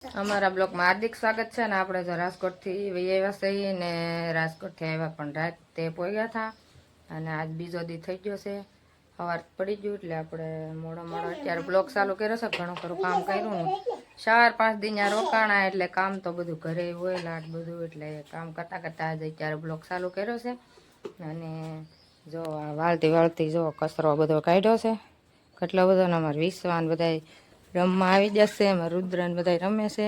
અમારા બ્લોગમાં હાર્દિક સ્વાગત છે ને આપણે જો રાજકોટથી આવ્યા છીએ ને રાજકોટથી આવ્યા પણ રાતે પહોંચ્યા હતા અને આજ બીજો દી થઈ ગયો છે સવાર પડી ગયું એટલે આપણે મોડો અત્યારે બ્લોગ ચાલુ કર્યો છે ઘણું ખરું કામ કર્યું ને 4-5 દી ત્યાં રોકાણા એટલે કામ તો બધું ઘરે હોય લાટ બધું એટલે કામ કરતાં કરતાં આજે અત્યારે બ્લોગ ચાલુ કર્યો છે અને જો વાળતી જો કચરો બધો કાઢ્યો છે કેટલો બધો ને અમારે વિશ્વાન બધા રમવા આવી જશે એમાં રુદ્રન બધા રમે છે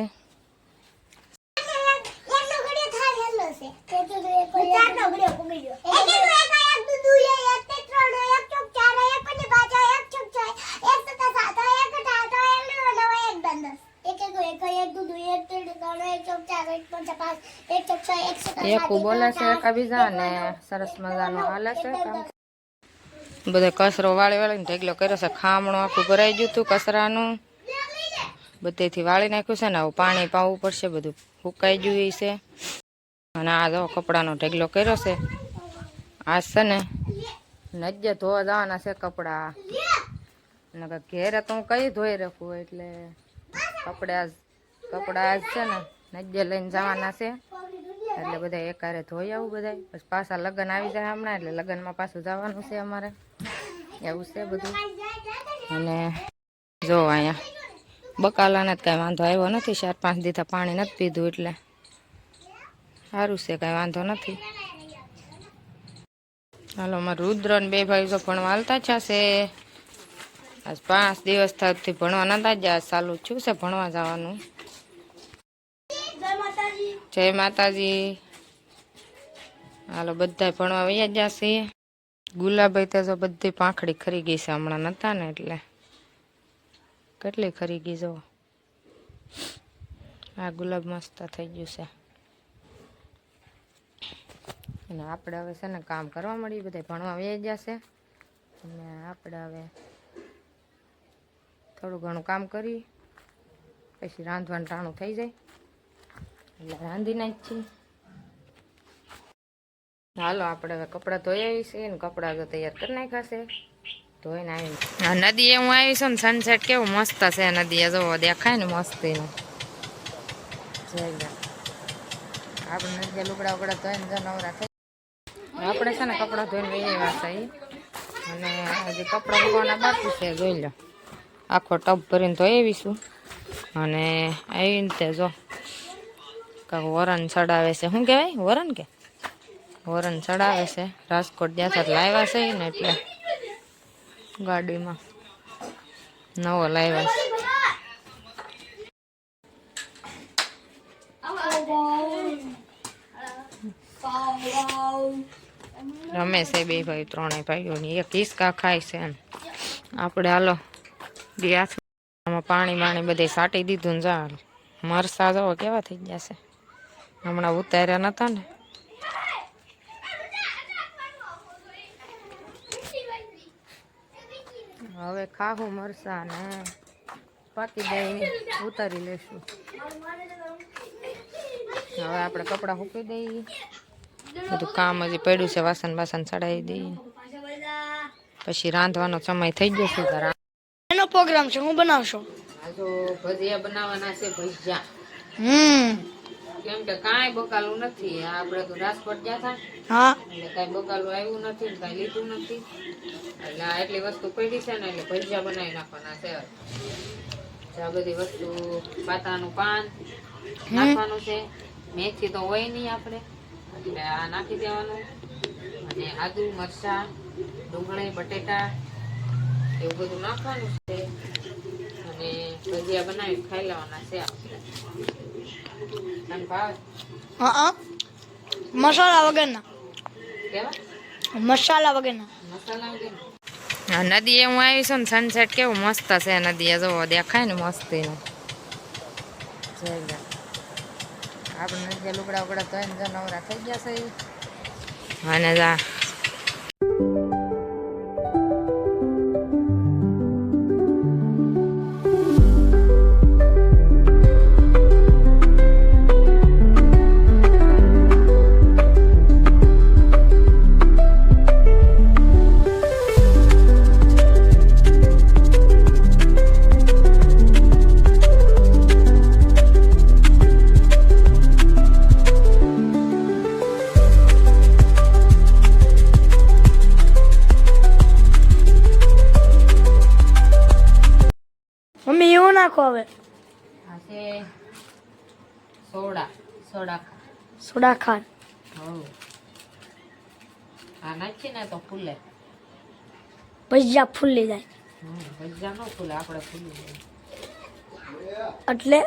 એક બોલે છે એકબીજા ને સરસ મજાનું હાલે છે કામ બધો કચરો વાળીને ઢગલો કર્યો છે ખામણું આખું ભરાઈ ગયું હતું કચરાનું બધેથી વાળી નાખ્યું છે ને હવે પાણી પાવું પડશે બધું ફૂંકાઈ ગયું છે અને આ જો કપડાનો ઢગલો કર્યો છે આજ છે ને નજ્જે ધોવા જવાના છે કપડા નકર ઘેરે તો હું કઈ ધોઈ રાખું એટલે કપડા આજ છે ને નજ્જે લઈને જવાના છે એટલે બધા એકારે ધોઈ આવું બધા પછી પાછા લગ્ન આવી જાય હમણાં એટલે લગ્નમાં પાછું જવાનું છે અમારે એવું છે બધું અને જો અહીંયા બકાલાને જ કાંઈ વાંધો આવ્યો નથી 4-5 દીધા પાણી નથી પીધું એટલે સારું છે કાંઈ વાંધો નથી હાલો મારે રુદ્ર ને 2 ભાઈ જો ભણવા હાલતા છે આજ 5 દિવસ થતી ભણવા નતા જ આજ ચાલુ છું છે ભણવા જવાનું જય માતાજી હાલો બધા ભણવા વૈયા જશે ગુલાબાઈ તો જો બધી પાંખડી ખરી ગઈ છે હમણાં નતા ને એટલે કેટલી ખરી ગઈ જો આ ગુલાબ મસ્ત થઈ ગયું છે અને આપણે હવે છે ને કામ કરવા મળી બધા ભણવા વૈયા જશે અને આપણે હવે થોડું ઘણું કામ કરી પછી રાંધવાનું ટાણું થઈ જાય એટલે રાંધી નાખીએ હાલો આપણે હવે કપડાં ધોઈ આવી છે ને કપડાં તો તૈયાર કરી નાખ્યા છે ધોઈને આવી હા નદીએ હું આવી છું ને સનસેટ કેવું મસ્ત છે નદીએ જોવો દેખાય ને મસ્તીનું આપણે નદીએ લુગડા ઉગડા ધોઈને જો નવરા થઈ આપણે છે ને કપડાં ધોઈને વહી આવ્યા છે અને હજી કપડાં મૂકવાના બાકી છે જોઈ લો આખો ટબ ભરીને ધોઈ આવીશું અને આવીને તે જો કાંક વરણ ચડાવે છે શું કહેવાય વરણ કે વરણ ચડાવે છે રાજકોટ જ્યાં સાથે લાવ્યા છે ને એટલે ગાડીમાં નવો લાવ્યા છે રમે છે 2 ભાઈ 3 ભાઈઓની એક હિસકા ખાય છે એમ આપણે હાલો આમાં પાણી બધે સાટી દીધું ને જા મરસા જો કેવા થઈ ગયા છે હમણાં ઉતાર્યા નતા ને હવે ખાવું મરસા ને પાકી દઈ ઉતારી લેશું હવે આપણે કપડાં સૂકવી દઈએ બધું કામ હજી પડ્યું છે વાસણ ચડાવી દઈએ પછી રાંધવાનો સમય થઈ ગયો છે એનો પ્રોગ્રામ છે હું બનાવશો આ તો ભજીયા બનાવવાના છે ભજીયા કેમ કે કાંઈ બકાલું નથી આપણે તો રાજકોટ ગયા હતા હા એટલે કાંઈ બકાલું આવ્યું નથી કાંઈ લીધું નથી એટલે એટલી વસ્તુ પડી છે ને એટલે ભજીયા બનાવી નાખવાના છે આ બધી વસ્તુ પાતાનું પાન નાખવાનું છે મેથી તો હોય નહીં આપણે એટલે આ નાખી દેવાનું અને આદુ મરચાં ડુંગળી બટેટા એવું બધું નાખવાનું છે અને ભજીયા બનાવી ખાઈ લેવાના છે આપણે ભાવે હા મસાલા વગરના કેવા મસાલા વગરના મસાલા વગરના નદીએ હું આવી છું ને સનસેટ કેવું મસ્ત છે નદીએ જોવો દેખાય ને મસ્તીનું આપણે નદીએ લુગડા ઉગડા ધોઈને જો નવરા થઈ ગયા છે અને જા નાખો હવે? આ છે સોડા સોડા સોડા ખાંડ. હવ આ નાખીએ ને તો ફૂલે. ભજીયા ફૂલી જાય ભજીયા ન ફૂલે, આપણે ફૂલી જાય. એટલે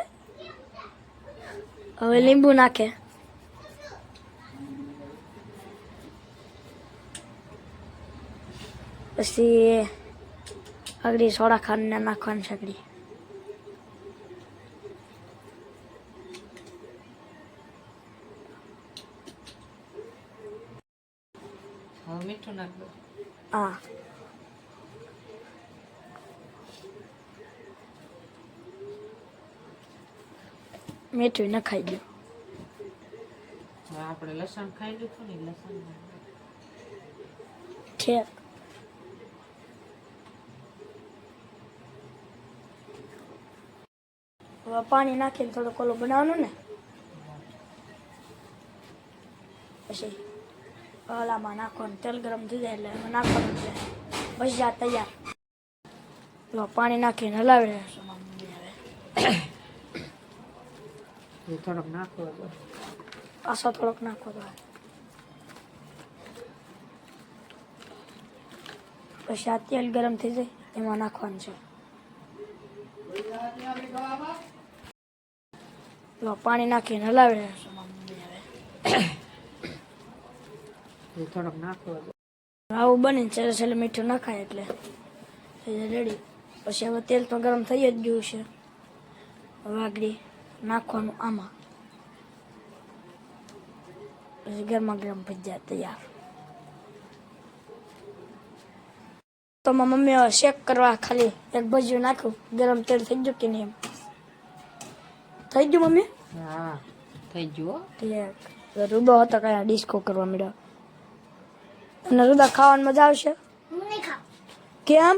હવે લીંબુ નાખે. પછી આગળ સોડા ખાંડ ને નાખવાની સગડી. હવે મીઠું નાખ દો. હા, મીઠું નખાઈ ગયું. હવે આપણે લસણ ખાઈ લીધું ને, લસણ નાખ દો. ઠેક. હવે પાણી નાખીને થોડુંક ઓલું બનાવવાનું ને, પછી ઓલામાં નાખવાનું. તેલ ગરમ થઈ જાય એટલે એમાં નાખવાનું છે. ભજીયા તૈયાર. તો પાણી નાખીને હલાવી રહેશું. એ થોડોક નાખવો તો. પાછો થોડોક નાખવો તો. પછી આ તેલ ગરમ થઈ જાય એમાં નાખવાનું છે. તો પાણી નાખીને હલાવી રહેશું. એ થોડોક નાખવો તો. આવું બને છેલ્લે છેલ્લે મીઠું નાખાય એટલે થઈ જાય રેડી. પછી હવે તેલ તો ગરમ થઈ જ ગયું છે. હવે આગળ નાખવાનું આમાં. પછી ગરમા ગરમ ભજીયા તૈયાર. તો મારી મમ્મી હવે શેક કરવા ખાલી એક ભજીયું નાખ્યું. ગરમ તેલ થઈ ગયું કે નહીં? એમ થઈ ગયું મમ્મી? હા થઈ ગયું. ઠીક. રૂદો હતો કયા ડિસ્કો કરવા મળ્યો. અને રૂદા ખાવાની મજા આવશે? કેમ?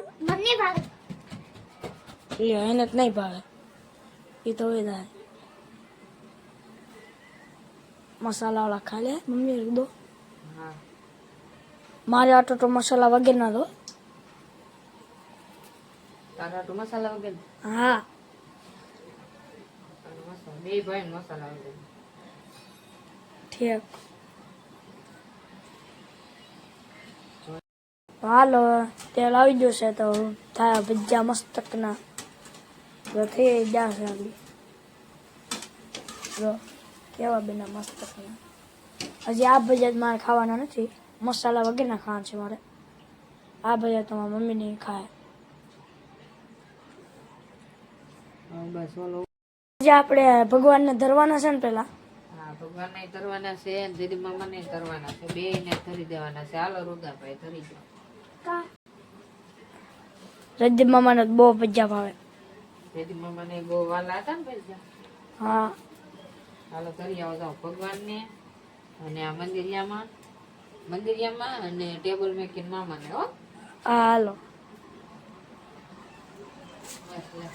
એને જ નહીં ભાવે. એ તો હોય મસાલા વાળા ખા લે મમ્મી રૂદો. હા મારે આટો તો મસાલા વગર ના દો. તારા તો મસાલા વગર. હા, બે ભાઈ મસાલા વગર. ઠીક. હાલો તેલ આવી જશે તો થાય ભજીયા મસ્ત ના થઈ જશે. આગળ જો કેવા બેના મસ્ત. હજી આ ભજીયા મારે ખાવાના નથી. મસાલા વગરના ખાવા છે મારે. આ ભજીયા તો મારી મમ્મી નહીં ખાય. બસ ઓલો. જે આપણે ભગવાનને ધરવાના છે ને પેલા. હા ભગવાનને ધરવાના છે, દીદી મામાને ધરવાના છે, બે ને ધરી દેવાના છે. હાલો રૂદાભાઈ ધરી દો. રજત મામાને બહુ ભજીયા ભાવે. દીદી મામાને બહુ વાલા હતા ને ભજીયા. હા, હાલો ધરી આવો જાઓ ભગવાનને અને આ મંદિરિયામાં અને ટેબલ મેકીને મામાને. હો હા હાલો. બસ લે.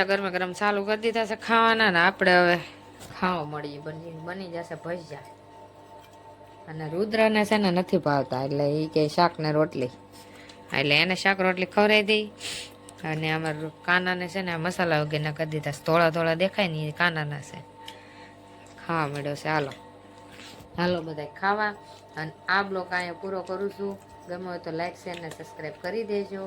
ગરમા ગરમ ચાલુ કરી દીધા છે ખાવાના ને આપણે હવે ખાવા મળીએ. બની જશે ભજીયા. અને રુદ્રને છે ને નથી ભાવતા એટલે એ કે શાક ને રોટલી, એટલે એને શાક રોટલી ખવડાવી દઈ. અને અમારે કાનાને છે ને મસાલા વગેરેના કરી દીધા. થોડા થોડા દેખાય ને એ કાનાના છે. ખાવા મળ્યો છે. હાલો હાલો બધા ખાવા. અને આ બ્લોગ અહીંયા પૂરો કરું છું. ગમે હોય તો લાઈક શેર ને સબસ્ક્રાઈબ કરી દેજો.